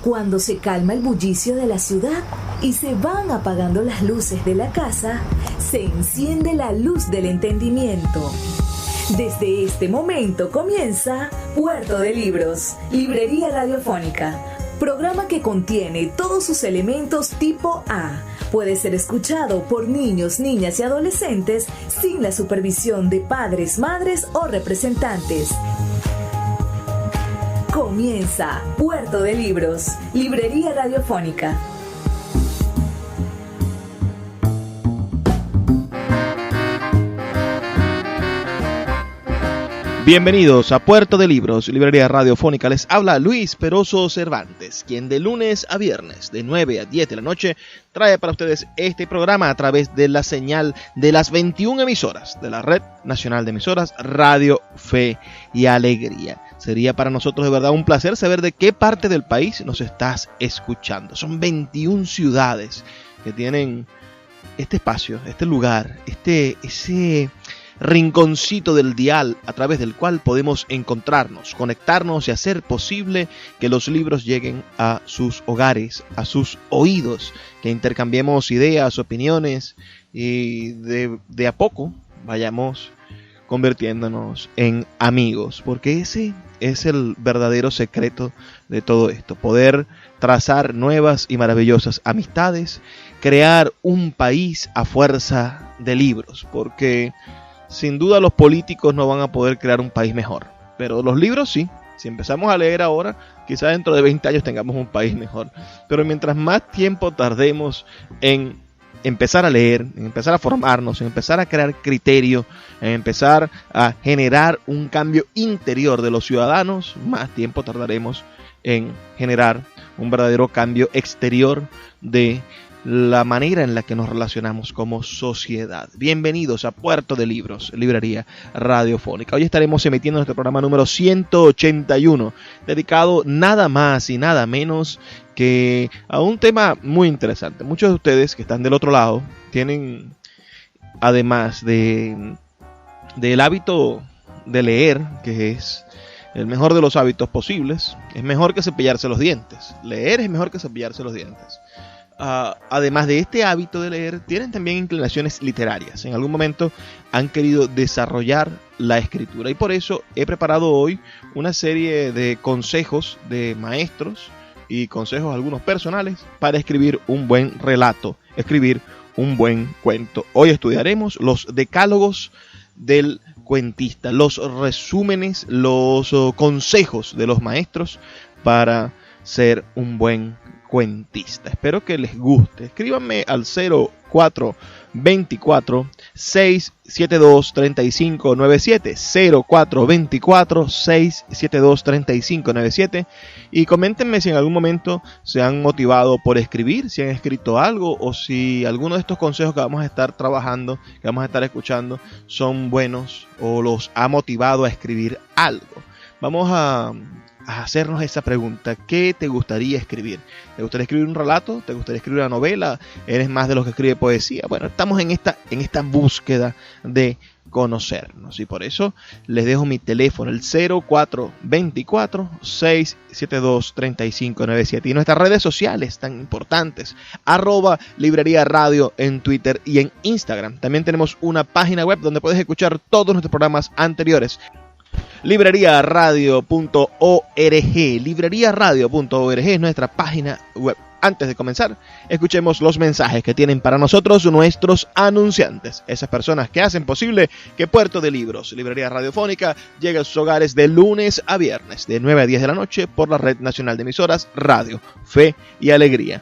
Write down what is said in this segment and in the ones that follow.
Cuando se calma el bullicio de la ciudad y se van apagando las luces de la casa, se enciende la luz del entendimiento. Desde este momento comienza Puerto de Libros, Librería Radiofónica, programa que contiene todos sus elementos tipo A. Puede ser escuchado por niños, niñas y adolescentes sin la supervisión de padres, madres o representantes. Comienza Puerto de Libros, Librería Radiofónica. Bienvenidos a Puerto de Libros, Librería Radiofónica. Les habla Luis Peroso Cervantes, quien de lunes a viernes, de 9 a 10 de la noche, trae para ustedes este programa a través de la señal de las 21 emisoras de la Red Nacional de Emisoras Radio Fe y Alegría. Sería para nosotros de verdad un placer saber de qué parte del país nos estás escuchando. Son 21 ciudades que tienen este espacio, este lugar, ese rinconcito del dial a través del cual podemos encontrarnos, conectarnos y hacer posible que los libros lleguen a sus hogares, a sus oídos, que intercambiemos ideas, opiniones y de a poco vayamos convirtiéndonos en amigos, porque ese es el verdadero secreto de todo esto, poder trazar nuevas y maravillosas amistades, crear un país a fuerza de libros, porque sin duda los políticos no van a poder crear un país mejor, pero los libros sí. Si empezamos a leer ahora, quizás dentro de 20 años tengamos un país mejor. Pero mientras más tiempo tardemos en empezar a leer, en empezar a formarnos, en empezar a crear criterio, en empezar a generar un cambio interior de los ciudadanos, más tiempo tardaremos en generar un verdadero cambio exterior de la manera en la que nos relacionamos como sociedad. Bienvenidos a Puerto de Libros, Librería Radiofónica. Hoy estaremos emitiendo nuestro programa número 181, dedicado nada más y nada menos que a un tema muy interesante. Muchos de ustedes que están del otro lado tienen, además del hábito de leer, que es el mejor de los hábitos posibles, es mejor que cepillarse los dientes. Leer es mejor que cepillarse los dientes. Además de este hábito de leer, tienen también inclinaciones literarias. En algún momento han querido desarrollar la escritura y por eso he preparado hoy una serie de consejos de maestros y consejos algunos personales para escribir un buen relato, escribir un buen cuento. Hoy estudiaremos los decálogos del cuentista, los resúmenes, los consejos de los maestros para ser un buen cuentista. Espero que les guste. Escríbanme al 0424 672 3597 0424 672 3597 y coméntenme si en algún momento se han motivado por escribir, si han escrito algo o si alguno de estos consejos que vamos a estar trabajando, que vamos a estar escuchando, son buenos o los ha motivado a escribir algo. Vamos a hacernos esa pregunta: ¿qué te gustaría escribir? ¿Te gustaría escribir un relato? ¿Te gustaría escribir una novela? ¿Eres más de los que escribe poesía? Bueno, estamos en esta búsqueda de conocernos y por eso les dejo mi teléfono, el 0424 672 3597 y nuestras redes sociales tan importantes, @Librería Radio en Twitter y en Instagram. También tenemos una página web donde puedes escuchar todos nuestros programas anteriores, libreriaradio.org. Libreriaradio.org es nuestra página web. Antes de comenzar, escuchemos los mensajes que tienen para nosotros nuestros anunciantes, esas personas que hacen posible que Puerto de Libros, Librería Radiofónica, llegue a sus hogares de lunes a viernes, de 9 a 10 de la noche, por la Red Nacional de Emisoras Radio Fe y Alegría.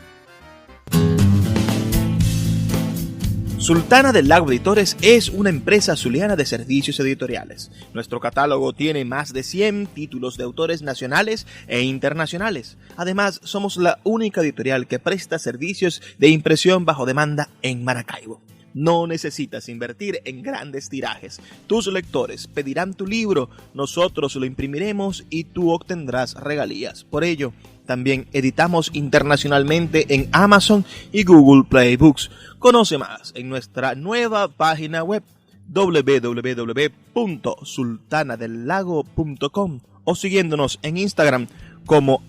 Sultana del Lago Editores es una empresa zuliana de servicios editoriales. Nuestro catálogo tiene más de 100 títulos de autores nacionales e internacionales. Además, somos la única editorial que presta servicios de impresión bajo demanda en Maracaibo. No necesitas invertir en grandes tirajes. Tus lectores pedirán tu libro, nosotros lo imprimiremos y tú obtendrás regalías. Por ello, también editamos internacionalmente en Amazon y Google Play Books. Conoce más en nuestra nueva página web www.sultanadelago.com o siguiéndonos en Instagram como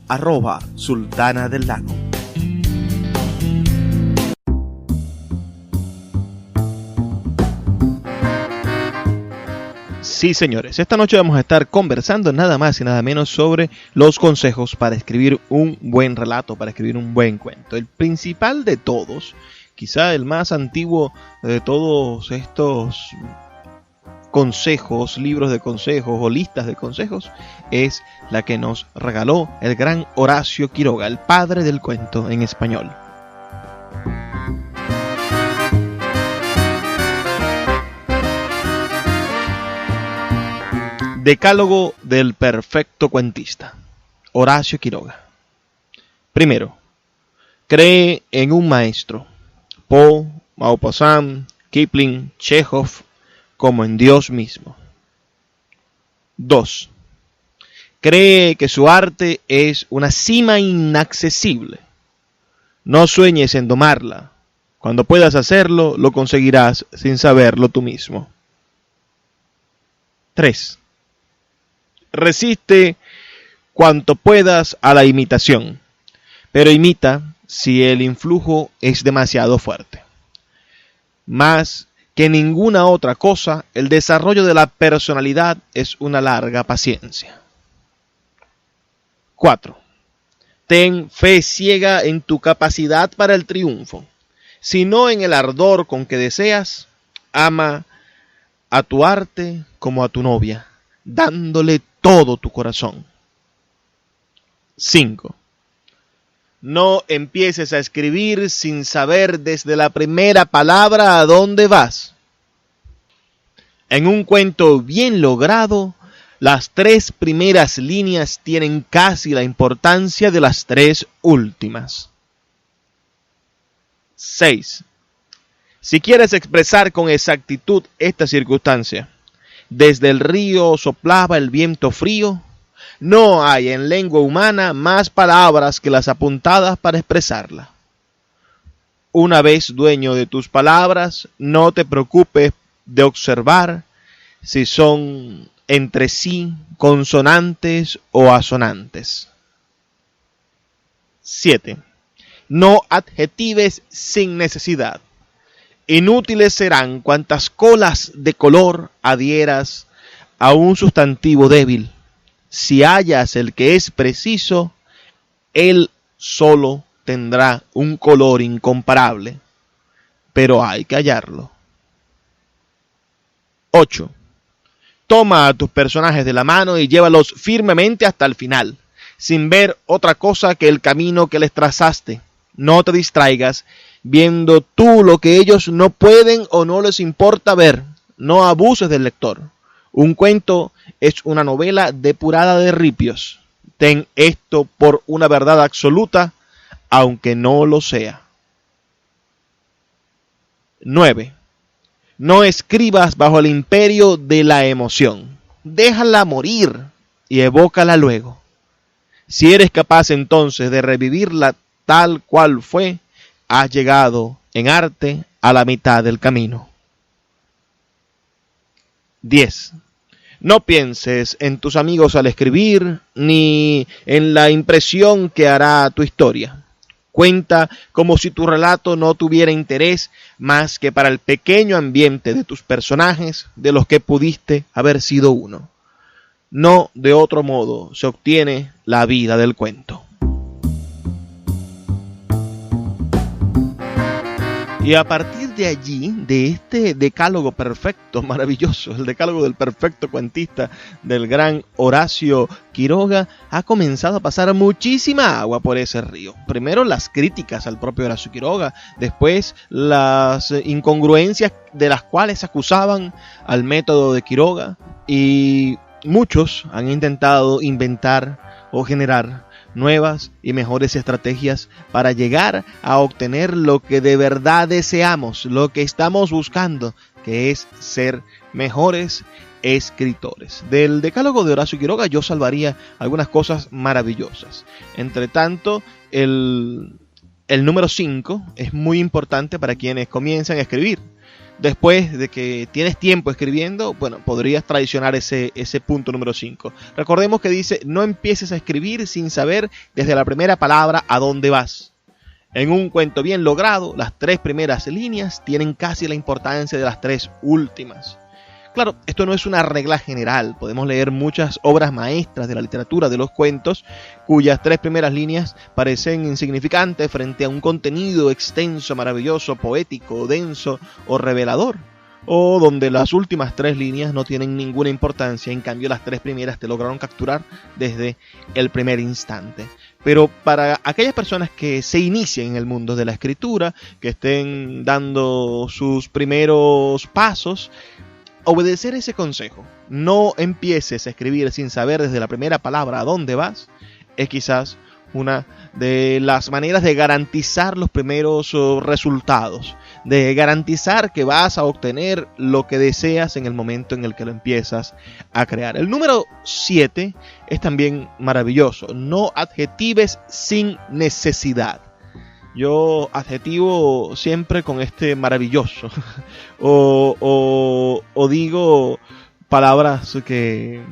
@Sultana del Lago. Sí, señores, esta noche vamos a estar conversando nada más y nada menos sobre los consejos para escribir un buen relato, para escribir un buen cuento. El principal de todos, quizá el más antiguo de todos estos consejos, libros de consejos o listas de consejos, es la que nos regaló el gran Horacio Quiroga, el padre del cuento en español. Decálogo del perfecto cuentista, Horacio Quiroga. Primero, cree en un maestro, Poe, Maupassant, Kipling, Chekhov, como en Dios mismo. 2. Cree que su arte es una cima inaccesible. No sueñes en domarla. Cuando puedas hacerlo, lo conseguirás sin saberlo tú mismo. 3. Resiste cuanto puedas a la imitación, pero imita si el influjo es demasiado fuerte. Más que ninguna otra cosa, el desarrollo de la personalidad es una larga paciencia. 4. Ten fe ciega en tu capacidad para el triunfo, sino en el ardor con que deseas. Ama a tu arte como a tu novia, dándole todo tu corazón. 5. No empieces a escribir sin saber desde la primera palabra a dónde vas. En un cuento bien logrado, las 3 primeras líneas tienen casi la importancia de las 3 últimas. 6. Si quieres expresar con exactitud esta circunstancia, desde el río soplaba el viento frío, no hay en lengua humana más palabras que las apuntadas para expresarla. Una vez dueño de tus palabras, no te preocupes de observar si son entre sí consonantes o asonantes. 7. No adjetives sin necesidad. Inútiles serán cuantas colas de color adhieras a un sustantivo débil. Si hallas el que es preciso, él solo tendrá un color incomparable, pero hay que hallarlo. 8. Toma a tus personajes de la mano y llévalos firmemente hasta el final, sin ver otra cosa que el camino que les trazaste. No te distraigas viendo tú lo que ellos no pueden o no les importa ver. No abuses del lector. Un cuento es una novela depurada de ripios. Ten esto por una verdad absoluta, aunque no lo sea. 9. No escribas bajo el imperio de la emoción. Déjala morir y evócala luego. Si eres capaz entonces de revivirla tal cual fue, has llegado en arte a la mitad del camino. 10. No pienses en tus amigos al escribir, ni en la impresión que hará tu historia. Cuenta como si tu relato no tuviera interés más que para el pequeño ambiente de tus personajes, de los que pudiste haber sido uno. No de otro modo se obtiene la vida del cuento. Y a partir de allí, de este decálogo perfecto, maravilloso, el decálogo del perfecto cuentista del gran Horacio Quiroga, ha comenzado a pasar muchísima agua por ese río. Primero las críticas al propio Horacio Quiroga, después las incongruencias de las cuales acusaban al método de Quiroga, y muchos han intentado inventar o generar nuevas y mejores estrategias para llegar a obtener lo que de verdad deseamos, lo que estamos buscando, que es ser mejores escritores. Del decálogo de Horacio Quiroga yo salvaría algunas cosas maravillosas. Entre tanto, el número 5 es muy importante para quienes comienzan a escribir. después de que tienes tiempo escribiendo, bueno, podrías traicionar ese punto número 5. Recordemos que dice, no empieces a escribir sin saber desde la primera palabra a dónde vas. En un cuento bien logrado, las 3 primeras líneas tienen casi la importancia de las 3 últimas. Claro, esto no es una regla general. Podemos leer muchas obras maestras de la literatura de los cuentos cuyas 3 primeras líneas parecen insignificantes frente a un contenido extenso, maravilloso, poético, denso o revelador. O donde las últimas 3 líneas no tienen ninguna importancia, en cambio las 3 primeras te lograron capturar desde el primer instante. Pero para aquellas personas que se inician en el mundo de la escritura, que estén dando sus primeros pasos, obedecer ese consejo, no empieces a escribir sin saber desde la primera palabra a dónde vas, es quizás una de las maneras de garantizar los primeros resultados, de garantizar que vas a obtener lo que deseas en el momento en el que lo empiezas a crear. El número 7 es también maravilloso, no adjetives sin necesidad. Yo adjetivo siempre con este maravilloso o digo palabras que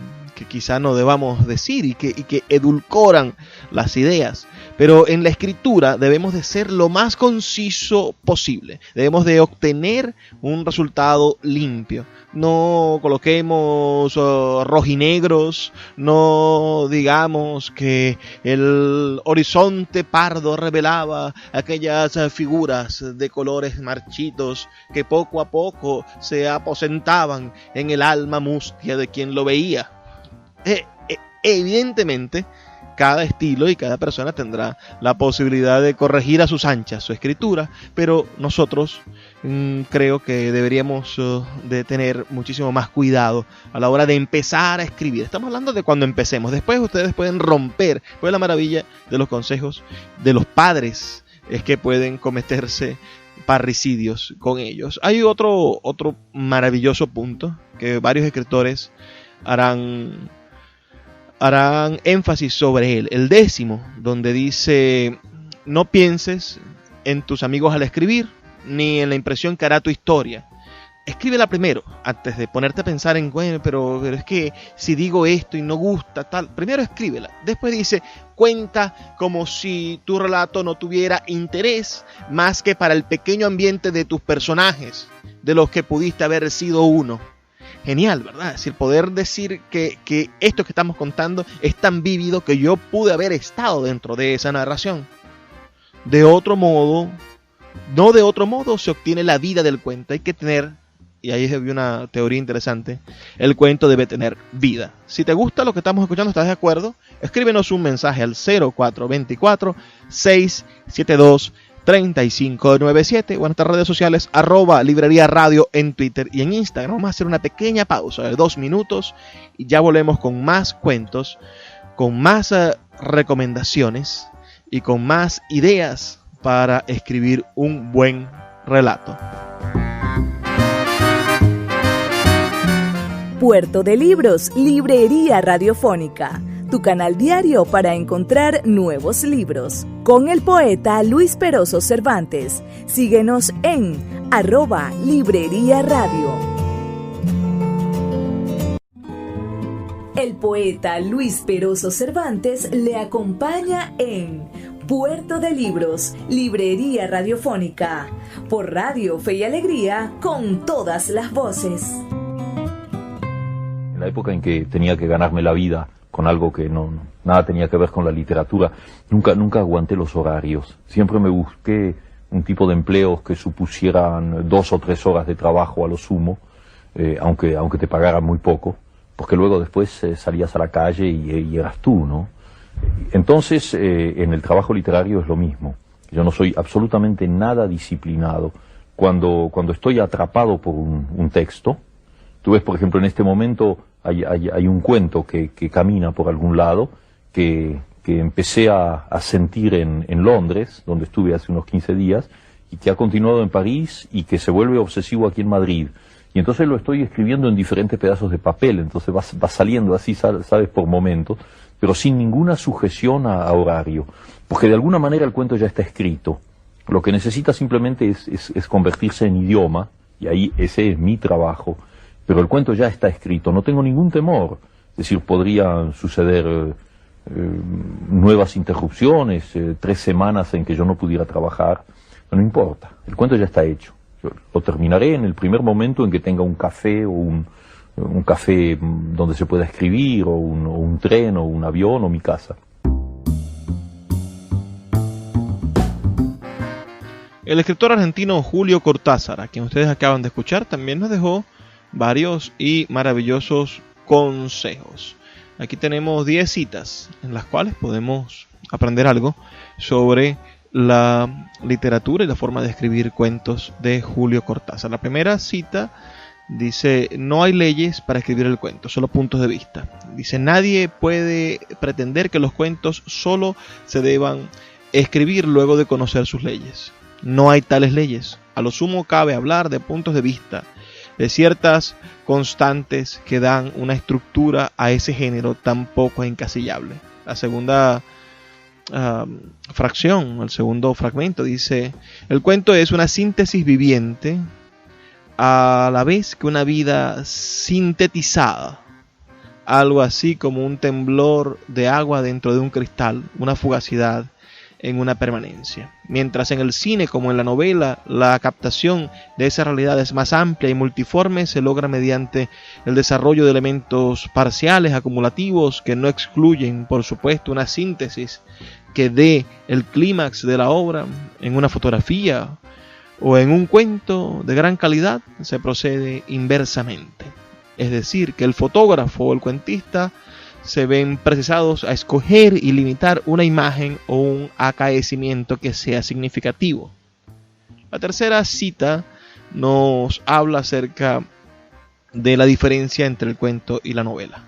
quizá no debamos decir y que edulcoran las ideas. Pero en la escritura debemos de ser lo más conciso posible. Debemos de obtener un resultado limpio. No coloquemos rojinegros, no digamos que el horizonte pardo revelaba aquellas figuras de colores marchitos que poco a poco se aposentaban en el alma mustia de quien lo veía. Evidentemente, cada estilo y cada persona tendrá la posibilidad de corregir a sus anchas su escritura, pero nosotros creo que deberíamos de tener muchísimo más cuidado a la hora de empezar a escribir. Estamos hablando de cuando empecemos. Después ustedes pueden romper. Pues la maravilla de los consejos de los padres es que pueden cometerse parricidios con ellos. Hay otro maravilloso punto que varios escritores harán énfasis sobre él, el 10º, donde dice: no pienses en tus amigos al escribir, ni en la impresión que hará tu historia. Escríbela primero, antes de ponerte a pensar en, bueno, pero es que si digo esto y no gusta, tal. Primero escríbela. Después dice, cuenta como si tu relato no tuviera interés más que para el pequeño ambiente de tus personajes, de los que pudiste haber sido uno. Genial, ¿verdad? Es decir, poder decir que esto que estamos contando es tan vívido que yo pude haber estado dentro de esa narración. De otro modo se obtiene la vida del cuento. Hay que tener, y ahí vi una teoría interesante, el cuento debe tener vida. Si te gusta lo que estamos escuchando, ¿estás de acuerdo? Escríbenos un mensaje al 0424-672-3597 o en nuestras redes sociales @librería radio en Twitter y en Instagram. Vamos a hacer una pequeña pausa de 2 minutos y ya volvemos con más cuentos, con más recomendaciones y con más ideas para escribir un buen relato. Puerto de Libros, Librería Radiofónica, tu canal diario para encontrar nuevos libros. Con el poeta Luis Peroso Cervantes. Síguenos en @Librería Radio. El poeta Luis Peroso Cervantes le acompaña en Puerto de Libros, Librería Radiofónica, por Radio Fe y Alegría, con todas las voces. En la época en que tenía que ganarme la vida con algo que nada tenía que ver con la literatura, nunca aguanté los horarios. Siempre me busqué un tipo de empleos que supusieran 2 o 3 horas de trabajo a lo sumo, aunque te pagaran muy poco, porque luego después salías a la calle y eras tú, ¿no? Entonces, en el trabajo literario es lo mismo. Yo no soy absolutamente nada disciplinado. Cuando estoy atrapado por un texto, tú ves, por ejemplo, en este momento hay un cuento que camina por algún lado, que empecé a sentir en Londres, donde estuve hace unos 15 días, y que ha continuado en París y que se vuelve obsesivo aquí en Madrid. Y entonces lo estoy escribiendo en diferentes pedazos de papel, entonces va saliendo así, sabes, por momentos, pero sin ninguna sujeción a horario, porque de alguna manera el cuento ya está escrito. Lo que necesita simplemente es convertirse en idioma Y ahí ese es mi trabajo. Pero el cuento ya está escrito, no tengo ningún temor. Es decir, podrían suceder nuevas interrupciones, 3 semanas en que yo no pudiera trabajar. No importa, el cuento ya está hecho. Yo lo terminaré en el primer momento en que tenga un café o un café donde se pueda escribir, o un tren, o un avión, o mi casa. El escritor argentino Julio Cortázar, a quien ustedes acaban de escuchar, también nos dejó varios y maravillosos consejos. Aquí tenemos 10 citas en las cuales podemos aprender algo sobre la literatura y la forma de escribir cuentos de Julio Cortázar. La primera cita dice: no hay leyes para escribir el cuento, solo puntos de vista. Dice: nadie puede pretender que los cuentos solo se deban escribir luego de conocer sus leyes. No hay tales leyes. A lo sumo cabe hablar de puntos de vista, de ciertas constantes que dan una estructura a ese género tan poco encasillable. La segunda fracción, el segundo fragmento dice: el cuento es una síntesis viviente, a la vez que una vida sintetizada, algo así como un temblor de agua dentro de un cristal, una fugacidad en una permanencia. Mientras en el cine, como en la novela, la captación de esa realidad es más amplia y multiforme, se logra mediante el desarrollo de elementos parciales, acumulativos, que no excluyen, por supuesto, una síntesis que dé el clímax de la obra. En una fotografía o en un cuento de gran calidad se procede inversamente. Es decir, que el fotógrafo o el cuentista se ven precisados a escoger y limitar una imagen o un acaecimiento que sea significativo. La tercera cita nos habla acerca de la diferencia entre el cuento y la novela.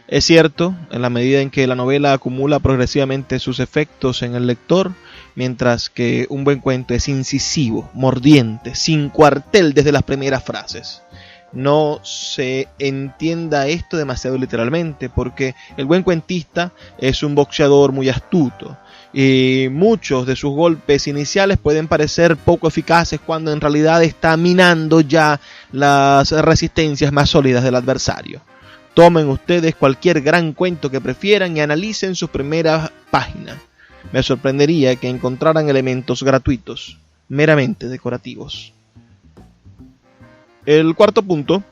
Es cierto, en la medida en que la novela acumula progresivamente sus efectos en el lector, mientras que un buen cuento es incisivo, mordiente, sin cuartel desde las primeras frases. No se entienda esto demasiado literalmente, porque el buen cuentista es un boxeador muy astuto y muchos de sus golpes iniciales pueden parecer poco eficaces cuando en realidad está minando ya las resistencias más sólidas del adversario. Tomen ustedes cualquier gran cuento que prefieran y analicen sus primeras páginas. Me sorprendería que encontraran elementos gratuitos, meramente decorativos. El cuarto punto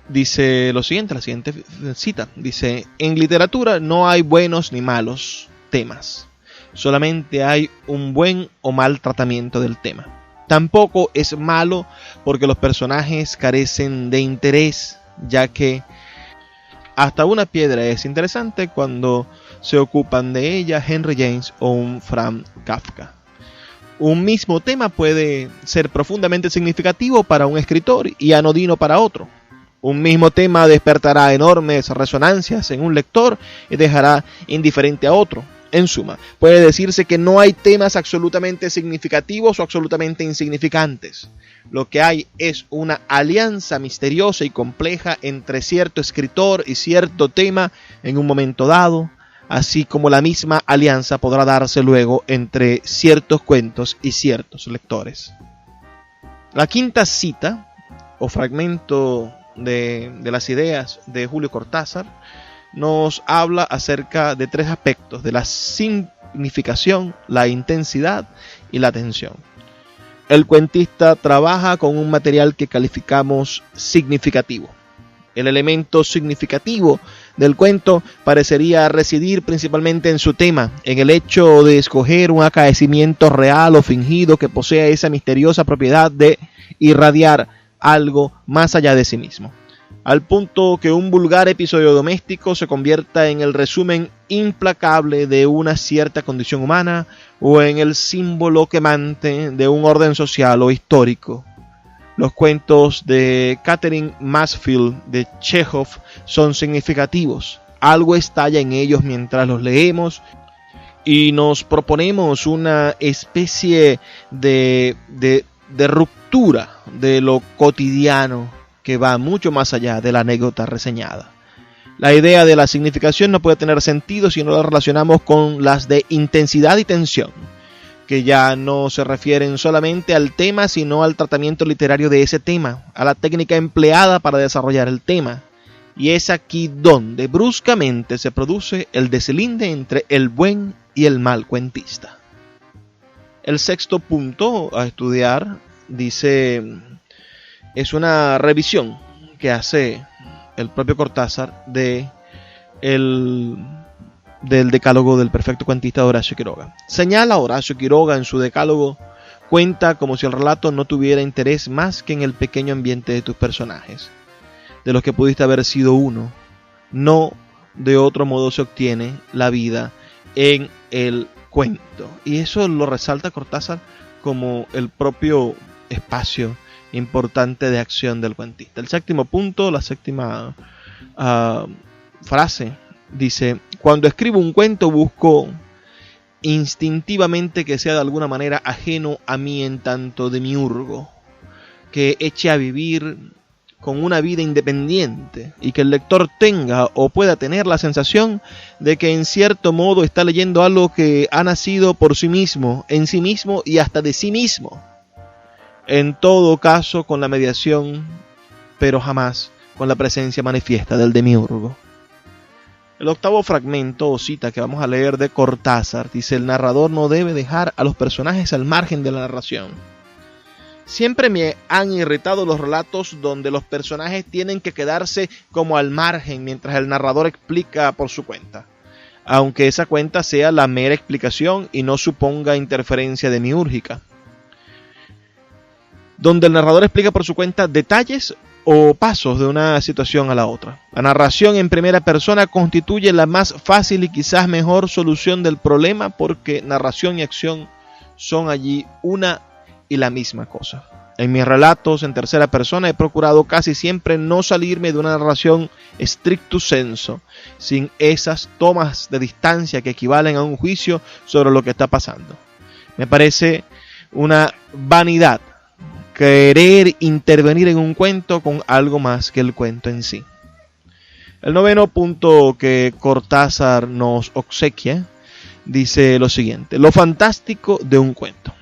dice lo siguiente, la siguiente cita. Dice: en literatura no hay buenos ni malos temas. Solamente hay un buen o mal tratamiento del tema. Tampoco es malo porque los personajes carecen de interés, ya que hasta una piedra es interesante cuando se ocupan de ella Henry James o un Franz Kafka. Un mismo tema puede ser profundamente significativo para un escritor y anodino para otro. Un mismo tema despertará enormes resonancias en un lector y dejará indiferente a otro. En suma, puede decirse que no hay temas absolutamente significativos o absolutamente insignificantes. Lo que hay es una alianza misteriosa y compleja entre cierto escritor y cierto tema en un momento dado, así como la misma alianza podrá darse luego entre ciertos cuentos y ciertos lectores. La quinta cita o fragmento de las ideas de Julio Cortázar nos habla acerca de 3 aspectos: de la significación, la intensidad y la tensión. El cuentista trabaja con un material que calificamos significativo. El elemento significativo del cuento parecería residir principalmente en su tema, en el hecho de escoger un acaecimiento real o fingido que posea esa misteriosa propiedad de irradiar algo más allá de sí mismo, al punto que un vulgar episodio doméstico se convierta en el resumen implacable de una cierta condición humana o en el símbolo quemante de un orden social o histórico. Los cuentos de Catherine Mansfield de Chekhov son significativos. Algo estalla en ellos mientras los leemos y nos proponemos una especie de ruptura de lo cotidiano que va mucho más allá de la anécdota reseñada. La idea de la significación no puede tener sentido si no la relacionamos con las de intensidad y tensión, que ya no se refieren solamente al tema, sino al tratamiento literario de ese tema, a la técnica empleada para desarrollar el tema. Y es aquí donde bruscamente se produce el deslinde entre el buen y el mal cuentista. El sexto punto a estudiar, dice, es una revisión que hace el propio Cortázar del decálogo del perfecto cuentista de Horacio Quiroga. Señala Horacio Quiroga en su decálogo: cuenta como si el relato no tuviera interés más que en el pequeño ambiente de tus personajes, de los que pudiste haber sido uno. No de otro modo se obtiene la vida en el cuento. Y eso lo resalta Cortázar como el propio espacio importante de acción del cuentista. El séptimo punto, la séptima frase, dice: cuando escribo un cuento busco instintivamente que sea de alguna manera ajeno a mí en tanto demiurgo, que eche a vivir con una vida independiente y que el lector tenga o pueda tener la sensación de que en cierto modo está leyendo algo que ha nacido por sí mismo, en sí mismo y hasta de sí mismo. En todo caso con la mediación, pero jamás con la presencia manifiesta del demiurgo. El octavo fragmento o cita que vamos a leer de Cortázar dice: el narrador no debe dejar a los personajes al margen de la narración. Siempre me han irritado los relatos donde los personajes tienen que quedarse como al margen mientras el narrador explica por su cuenta, aunque esa cuenta sea la mera explicación y no suponga interferencia demiúrgica. Donde el narrador explica por su cuenta detalles o pasos de una situación a la otra. La narración en primera persona constituye la más fácil y quizás mejor solución del problema, porque narración y acción son allí una y la misma cosa. En mis relatos en tercera persona he procurado casi siempre no salirme de una narración stricto sensu, sin esas tomas de distancia que equivalen a un juicio sobre lo que está pasando. Me parece una vanidad querer intervenir en un cuento con algo más que el cuento en sí. El noveno punto que Cortázar nos obsequia dice lo siguiente: lo fantástico de un cuento.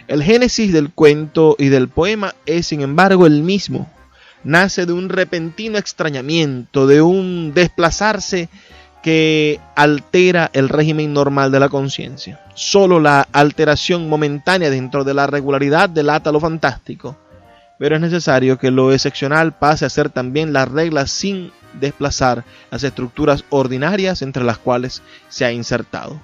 El génesis del cuento y del poema es, sin embargo, el mismo. Nace de un repentino extrañamiento, de un desplazarse que altera el régimen normal de la conciencia. Solo la alteración momentánea dentro de la regularidad delata lo fantástico, pero es necesario que lo excepcional pase a ser también la regla sin desplazar las estructuras ordinarias entre las cuales se ha insertado.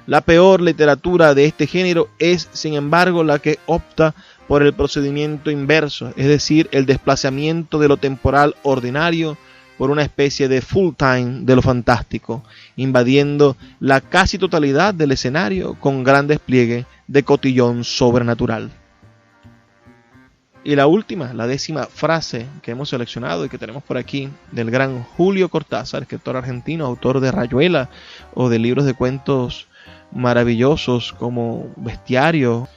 La peor literatura de este género es, sin embargo, la que opta por el procedimiento inverso, es decir, el desplazamiento de lo temporal ordinario por una especie de full time de lo fantástico, invadiendo la casi totalidad del escenario con gran despliegue de cotillón sobrenatural. Y la última, la décima frase que hemos seleccionado y que tenemos por aquí, del gran Julio Cortázar, escritor argentino, autor de Rayuela o de libros de cuentos maravillosos como Bestiario,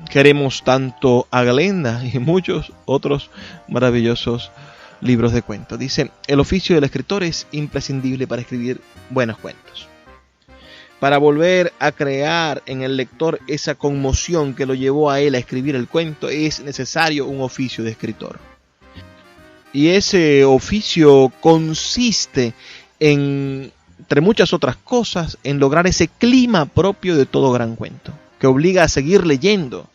Queremos tanto a Glenda y muchos otros maravillosos libros de cuentos. Dice: el oficio del escritor es imprescindible para escribir buenos cuentos. Para volver a crear en el lector esa conmoción que lo llevó a él a escribir el cuento, es necesario un oficio de escritor. Y ese oficio consiste en, entre muchas otras cosas, en lograr ese clima propio de todo gran cuento, que obliga a seguir leyendo,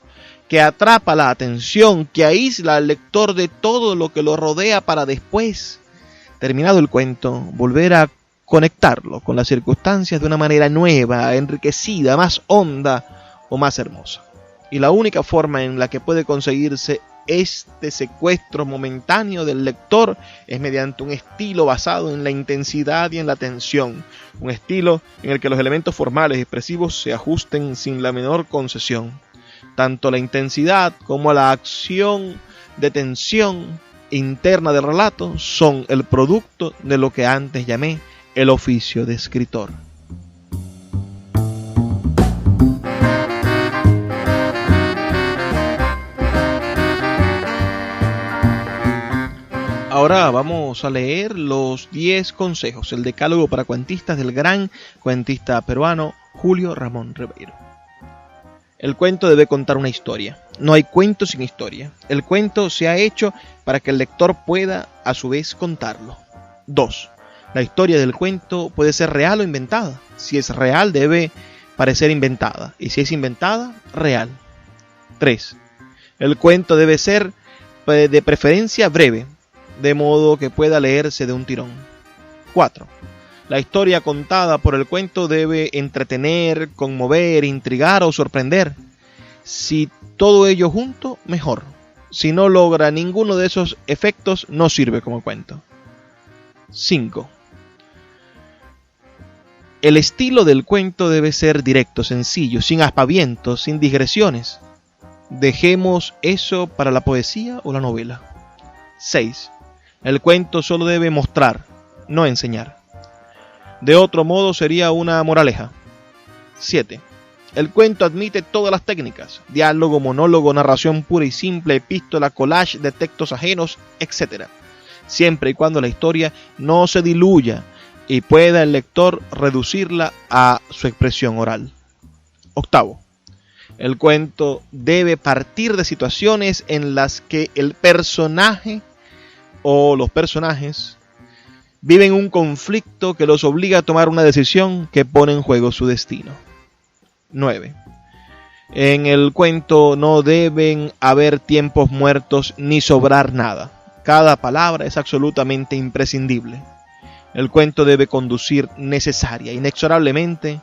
que atrapa la atención, que aísla al lector de todo lo que lo rodea para después, terminado el cuento, volver a conectarlo con las circunstancias de una manera nueva, enriquecida, más honda o más hermosa. Y la única forma en la que puede conseguirse este secuestro momentáneo del lector es mediante un estilo basado en la intensidad y en la tensión, un estilo en el que los elementos formales y expresivos se ajusten sin la menor concesión. Tanto la intensidad como la acción de tensión interna del relato son el producto de lo que antes llamé el oficio de escritor. Ahora vamos a leer los 10 consejos, el decálogo para cuentistas del gran cuentista peruano Julio Ramón Ribeiro. El cuento debe contar una historia. No hay cuento sin historia. El cuento se ha hecho para que el lector pueda a su vez contarlo. 2. La historia del cuento puede ser real o inventada. Si es real, debe parecer inventada. Y si es inventada, real. 3. El cuento debe ser de preferencia breve, de modo que pueda leerse de un tirón. 4. La historia contada por el cuento debe entretener, conmover, intrigar o sorprender. Si todo ello junto, mejor. Si no logra ninguno de esos efectos, no sirve como cuento. 5. El estilo del cuento debe ser directo, sencillo, sin aspavientos, sin digresiones. Dejemos eso para la poesía o la novela. 6. El cuento solo debe mostrar, no enseñar. De otro modo sería una moraleja. 7. El cuento admite todas las técnicas: diálogo, monólogo, narración pura y simple, epístola, collage de textos ajenos, etc. Siempre y cuando la historia no se diluya y pueda el lector reducirla a su expresión oral. 8. El cuento debe partir de situaciones en las que el personaje o los personajes viven un conflicto que los obliga a tomar una decisión que pone en juego su destino. 9. En el cuento no deben haber tiempos muertos ni sobrar nada. Cada palabra es absolutamente imprescindible. El cuento debe conducir necesaria, inexorablemente,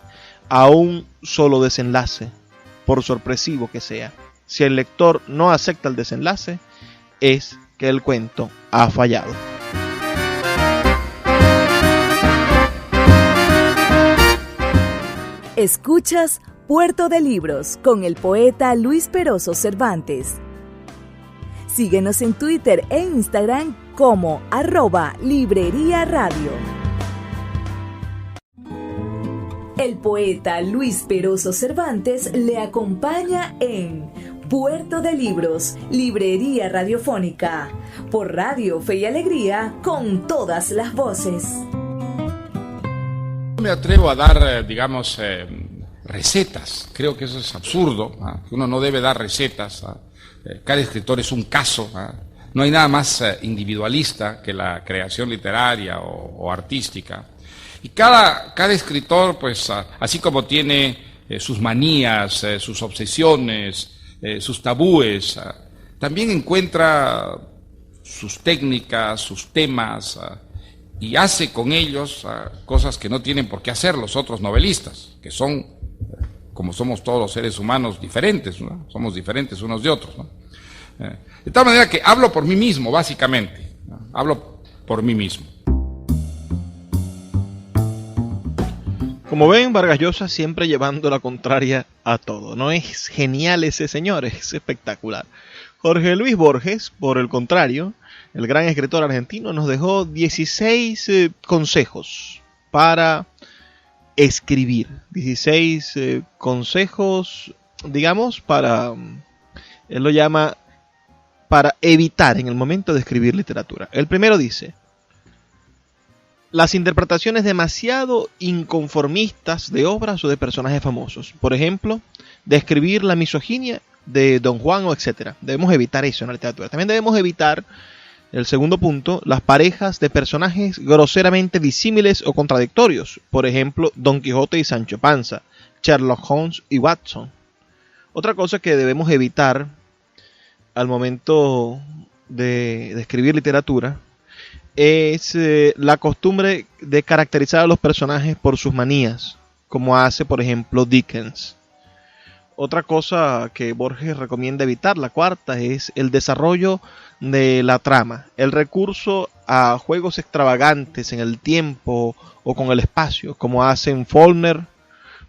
a un solo desenlace, por sorpresivo que sea. Si el lector no acepta el desenlace, es que el cuento ha fallado. Escuchas Puerto de Libros con el poeta Luis Peroso Cervantes. Síguenos en Twitter e Instagram como @Librería Radio. El poeta Luis Peroso Cervantes le acompaña en Puerto de Libros, Librería Radiofónica, por Radio Fe y Alegría, con todas las voces. Me atrevo a dar, recetas. Creo que eso es absurdo. Uno no debe dar recetas. Cada escritor es un caso. No hay nada más individualista que la creación literaria o artística. Y cada escritor, pues, así como tiene sus manías, sus obsesiones, sus tabúes, también encuentra sus técnicas, sus temas, y hace con ellos cosas que no tienen por qué hacer los otros novelistas, que son, como somos todos los seres humanos, diferentes, ¿no? Somos diferentes unos de otros, ¿no? De tal manera que hablo por mí mismo, básicamente, ¿no? Hablo por mí mismo. Como ven, Vargas Llosa siempre llevando la contraria a todo. No es genial ese señor, es espectacular. Jorge Luis Borges, por el contrario, el gran escritor argentino, nos dejó 16 consejos para escribir. 16 consejos, digamos, para, él lo llama, para evitar en el momento de escribir literatura. El primero dice: las interpretaciones demasiado inconformistas de obras o de personajes famosos. Por ejemplo, describir la misoginia de Don Juan o etcétera. Debemos evitar eso en la literatura. También debemos evitar, el segundo punto, las parejas de personajes groseramente disímiles o contradictorios. Por ejemplo, Don Quijote y Sancho Panza, Sherlock Holmes y Watson. Otra cosa que debemos evitar al momento de escribir literatura es la costumbre de caracterizar a los personajes por sus manías, como hace, por ejemplo, Dickens. Otra cosa que Borges recomienda evitar, la cuarta, es el desarrollo de la trama, el recurso a juegos extravagantes en el tiempo o con el espacio, como hacen Faulkner,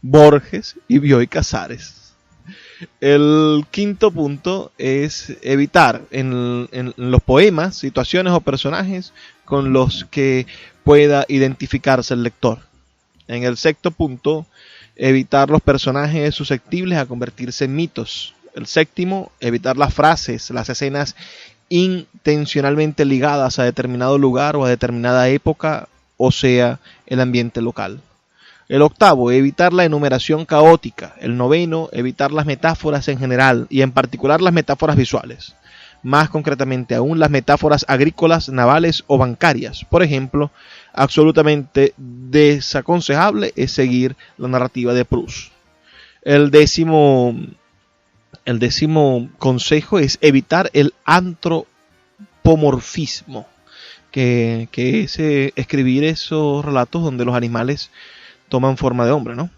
Borges y Bioy Casares. El quinto punto es evitar en los poemas situaciones o personajes con los que pueda identificarse el lector. En el sexto punto, evitar los personajes susceptibles a convertirse en mitos. El séptimo, evitar las frases, las escenas intencionalmente ligadas a determinado lugar o a determinada época, o sea, el ambiente local. El octavo, evitar la enumeración caótica. El noveno, evitar las metáforas en general y en particular las metáforas visuales. Más concretamente aún las metáforas agrícolas, navales o bancarias. Por ejemplo, absolutamente desaconsejable es seguir la narrativa de Proust. El décimo consejo es evitar el antropomorfismo, que es escribir esos relatos donde los animales toman forma de hombre, ¿no?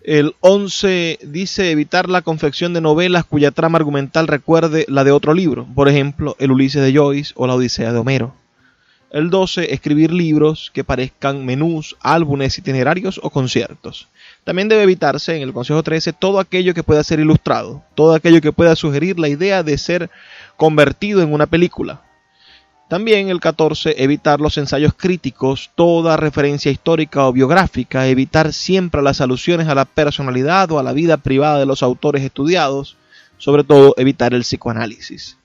El 11 dice evitar la confección de novelas cuya trama argumental recuerde la de otro libro, por ejemplo, el Ulises de Joyce o la Odisea de Homero. El 12, escribir libros que parezcan menús, álbumes, itinerarios o conciertos. También debe evitarse, en el consejo 13, todo aquello que pueda ser ilustrado, todo aquello que pueda sugerir la idea de ser convertido en una película. También el 14, evitar los ensayos críticos, toda referencia histórica o biográfica, evitar siempre las alusiones a la personalidad o a la vida privada de los autores estudiados, sobre todo evitar el psicoanálisis.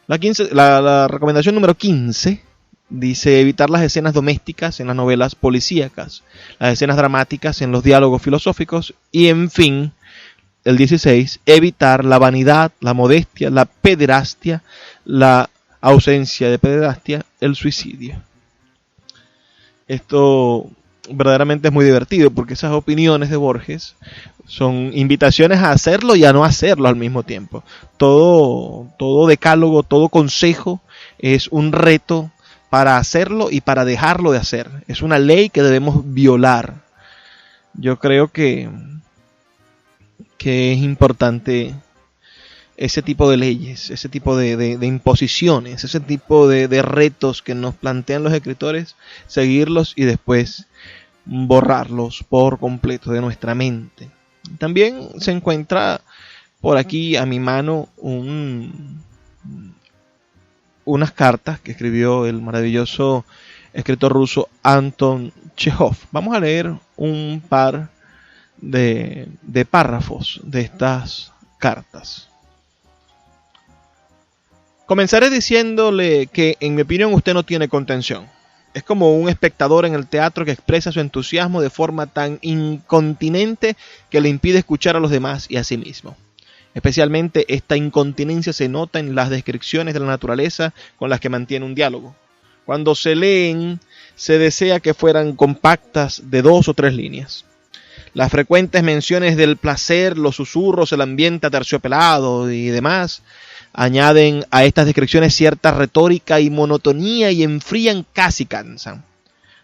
La recomendación número 15 dice evitar las escenas domésticas en las novelas policíacas, las escenas dramáticas en los diálogos filosóficos y, en fin, el 16, evitar la vanidad, la modestia, la pederastia, la ausencia de pederastia, el suicidio. Esto verdaderamente es muy divertido porque esas opiniones de Borges son invitaciones a hacerlo y a no hacerlo al mismo tiempo. Todo decálogo, todo consejo es un reto para hacerlo y para dejarlo de hacer. Es una ley que debemos violar. Yo creo que es importante ese tipo de leyes, ese tipo de imposiciones, ese tipo de retos que nos plantean los escritores, seguirlos y después borrarlos por completo de nuestra mente. También se encuentra por aquí a mi mano unas cartas que escribió el maravilloso escritor ruso Anton Chekhov. Vamos a leer un par de párrafos de estas cartas. Comenzaré diciéndole que, en mi opinión, usted no tiene contención. Es como un espectador en el teatro que expresa su entusiasmo de forma tan incontinente que le impide escuchar a los demás y a sí mismo. Especialmente esta incontinencia se nota en las descripciones de la naturaleza con las que mantiene un diálogo. Cuando se leen, se desea que fueran compactas de 2 o 3 líneas. Las frecuentes menciones del placer, los susurros, el ambiente aterciopelado y demás añaden a estas descripciones cierta retórica y monotonía y enfrían, casi cansan.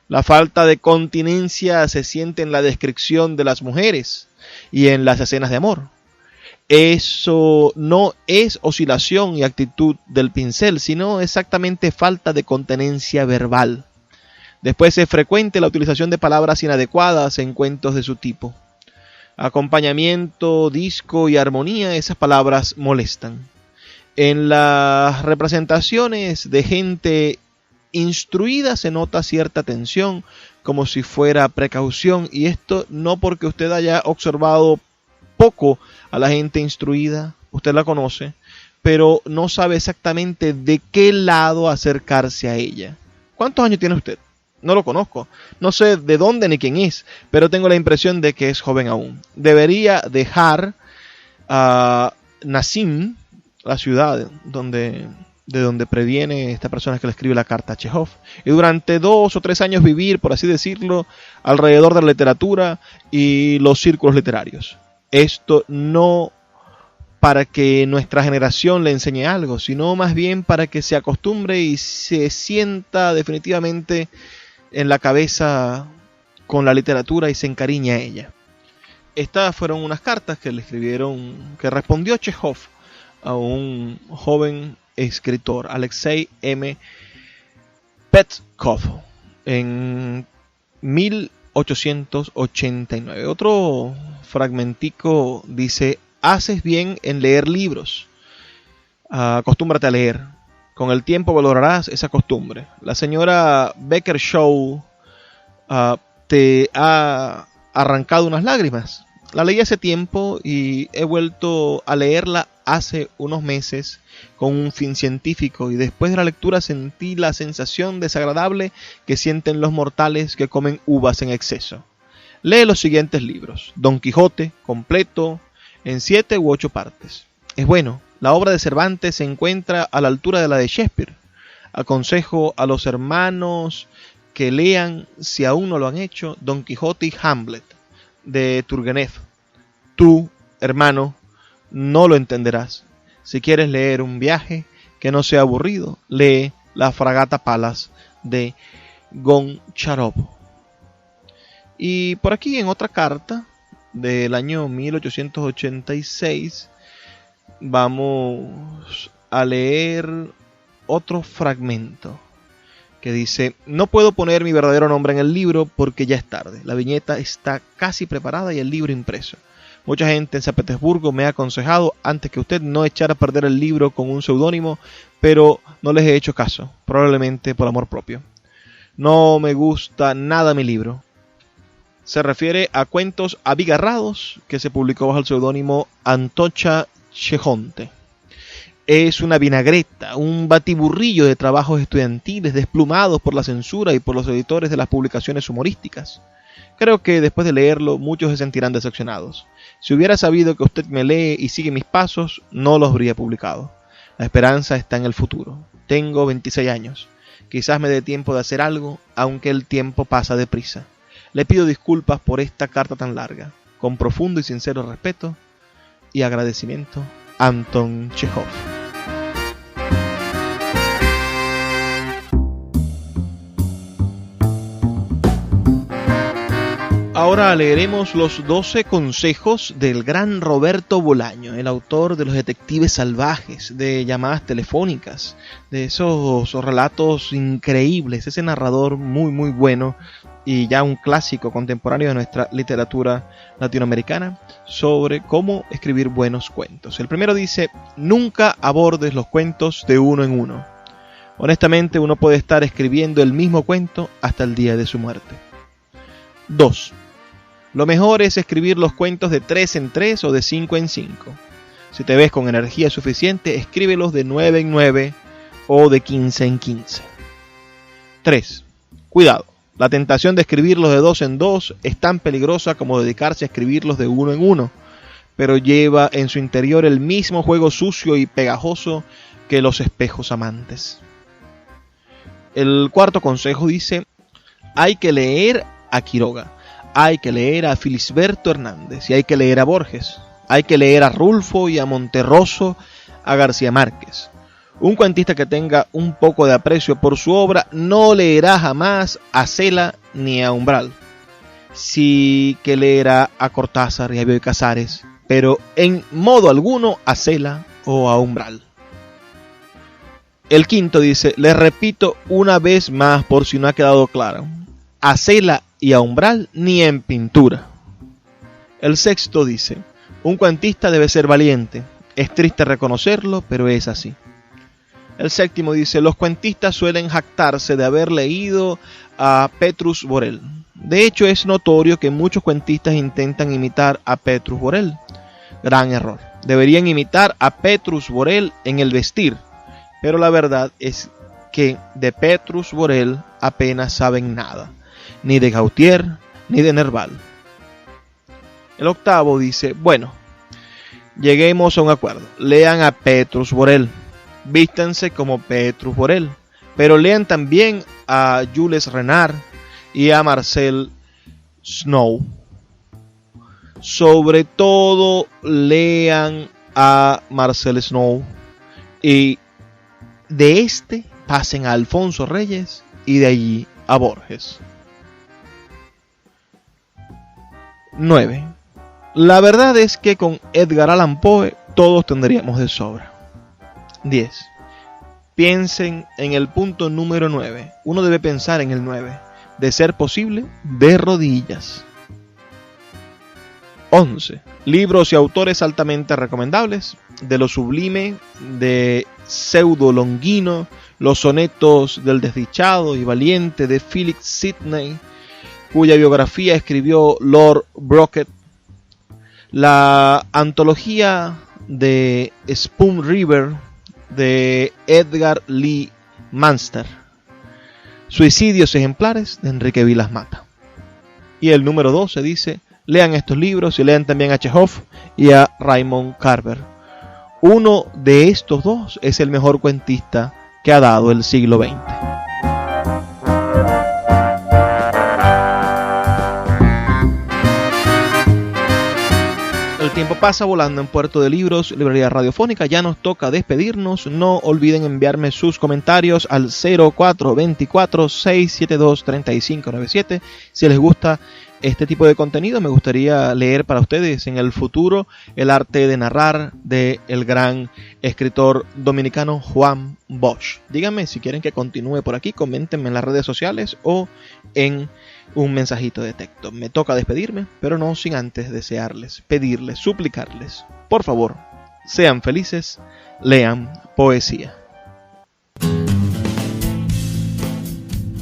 La falta de continencia se siente en la descripción de las mujeres y en las escenas de amor. Eso no es oscilación y actitud del pincel, sino exactamente falta de contenencia verbal. Después es frecuente la utilización de palabras inadecuadas en cuentos de su tipo. Acompañamiento, disco y armonía, esas palabras molestan. En las representaciones de gente instruida se nota cierta tensión, como si fuera precaución, y esto no porque usted haya observado poco a la gente instruida, usted la conoce, pero no sabe exactamente de qué lado acercarse a ella. ¿Cuántos años tiene usted? No lo conozco, no sé de dónde ni quién es, pero tengo la impresión de que es joven aún. Debería dejar a Nazim, la ciudad de donde previene esta persona que le escribe la carta a Chekhov, y durante 2 o 3 años vivir, por así decirlo, alrededor de la literatura y los círculos literarios. Esto no para que nuestra generación le enseñe algo, sino más bien para que se acostumbre y se sienta definitivamente en la cabeza con la literatura y se encariñe a ella. Estas fueron unas cartas que le escribieron, que respondió Chekhov a un joven escritor, Alexei M. Petkov, en 1889. Otro fragmentico dice: haces bien en leer libros, acostúmbrate a leer, con el tiempo valorarás esa costumbre. La señora Becker Shaw te ha arrancado unas lágrimas. La leí hace tiempo y he vuelto a leerla hace unos meses con un fin científico, y después de la lectura sentí la sensación desagradable que sienten los mortales que comen uvas en exceso. Lee los siguientes libros: Don Quijote, completo, en 7 u 8 partes. Es bueno, la obra de Cervantes se encuentra a la altura de la de Shakespeare. Aconsejo a los hermanos que lean, si aún no lo han hecho, Don Quijote y Hamlet, de Turgenev. Tú, hermano, no lo entenderás. Si quieres leer un viaje que no sea aburrido, lee La fragata Palas, de Goncharov. Y por aquí, en otra carta del año 1886, vamos a leer otro fragmento que dice: no puedo poner mi verdadero nombre en el libro porque ya es tarde. La viñeta está casi preparada y el libro impreso. Mucha gente en San Petersburgo me ha aconsejado antes que usted no echara a perder el libro con un seudónimo, pero no les he hecho caso, probablemente por amor propio. No me gusta nada mi libro. Se refiere a Cuentos Abigarrados, que se publicó bajo el seudónimo Antocha Chejonte. Es una vinagreta, un batiburrillo de trabajos estudiantiles desplumados por la censura y por los editores de las publicaciones humorísticas. Creo que después de leerlo muchos se sentirán decepcionados. Si hubiera sabido que usted me lee y sigue mis pasos, no los habría publicado. La esperanza está en el futuro. Tengo 26 años. Quizás me dé tiempo de hacer algo, aunque el tiempo pasa deprisa. Le pido disculpas por esta carta tan larga. Con profundo y sincero respeto y agradecimiento, Anton Chejov. Ahora leeremos los 12 consejos del gran Roberto Bolaño, el autor de Los Detectives Salvajes, de Llamadas Telefónicas, de esos relatos increíbles, ese narrador muy bueno y ya un clásico contemporáneo de nuestra literatura latinoamericana sobre cómo escribir buenos cuentos. El primero dice: nunca abordes los cuentos de uno en uno. Honestamente, uno puede estar escribiendo el mismo cuento hasta el día de su muerte. 2. Lo mejor es escribir los cuentos de 3 en 3 o de 5 en 5. Si te ves con energía suficiente, escríbelos de 9 en 9 o de 15 en 15. 3. Cuidado, la tentación de escribirlos de 2 en 2 es tan peligrosa como dedicarse a escribirlos de 1 en 1, pero lleva en su interior el mismo juego sucio y pegajoso que los espejos amantes. El cuarto consejo dice: hay que leer a Quiroga. Hay que leer a Felisberto Hernández y hay que leer a Borges. Hay que leer a Rulfo y a Monterroso, a García Márquez. Un cuentista que tenga un poco de aprecio por su obra no leerá jamás a Cela ni a Umbral. Sí que leerá a Cortázar y a Bioy Casares, pero en modo alguno a Cela o a Umbral. El quinto dice: les repito una vez más por si no ha quedado claro, a Cela y a Umbral ni en pintura. El sexto dice: un cuentista debe ser valiente. Es triste reconocerlo, pero es así. El séptimo dice: los cuentistas suelen jactarse de haber leído a Petrus Borel. De hecho, es notorio que muchos cuentistas intentan imitar a Petrus Borel. Gran error. Deberían imitar a Petrus Borel en el vestir, pero la verdad es que de Petrus Borel apenas saben nada. Ni de Gautier, ni de Nerval. El octavo dice: bueno, lleguemos a un acuerdo. Lean a Petrus Borel. Vístanse como Petrus Borel. Pero lean también a Jules Renard y a Marcel Snow. Sobre todo, lean a Marcel Snow. Y de este pasen a Alfonso Reyes y de allí a Borges. 9. La verdad es que con Edgar Allan Poe todos tendríamos de sobra. 10. Piensen en el punto número 9. Uno debe pensar en el 9. De ser posible, de rodillas. 11. Libros y autores altamente recomendables. De lo sublime de Pseudo Longino, los sonetos del desdichado y valiente de Philip Sidney, cuya biografía escribió Lord Brocket, la antología de Spoon River de Edgar Lee Manster, Suicidios ejemplares de Enrique Vilas Mata. Y el número 12 dice, lean estos libros y lean también a Chekhov y a Raymond Carver. Uno de estos dos es el mejor cuentista que ha dado el siglo XX. El tiempo pasa volando en Puerto de Libros, librería radiofónica. Ya nos toca despedirnos. No olviden enviarme sus comentarios al 0424-672-3597. Si les gusta este tipo de contenido, me gustaría leer para ustedes en el futuro El arte de narrar de el gran escritor dominicano Juan Bosch. Díganme si quieren que continúe por aquí, coméntenme en las redes sociales o en un mensajito de texto. Me toca despedirme, pero no sin antes desearles, pedirles, suplicarles, por favor, sean felices, lean poesía.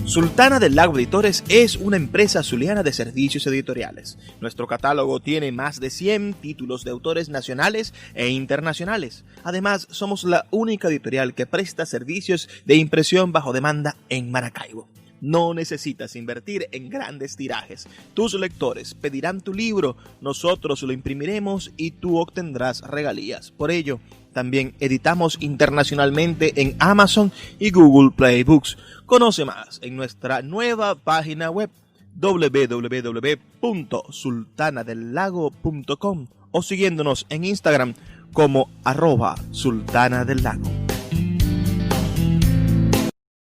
Sultana del Lago Editores es una empresa zuliana de servicios editoriales. Nuestro catálogo tiene más de 100 títulos de autores nacionales e internacionales. Además, somos la única editorial que presta servicios de impresión bajo demanda en Maracaibo. No necesitas invertir en grandes tirajes. Tus lectores pedirán tu libro, nosotros lo imprimiremos y tú obtendrás regalías. Por ello, también editamos internacionalmente en Amazon y Google Play Books. Conoce más en nuestra nueva página web www.sultanadelago.com o siguiéndonos en Instagram como @sultanadelago.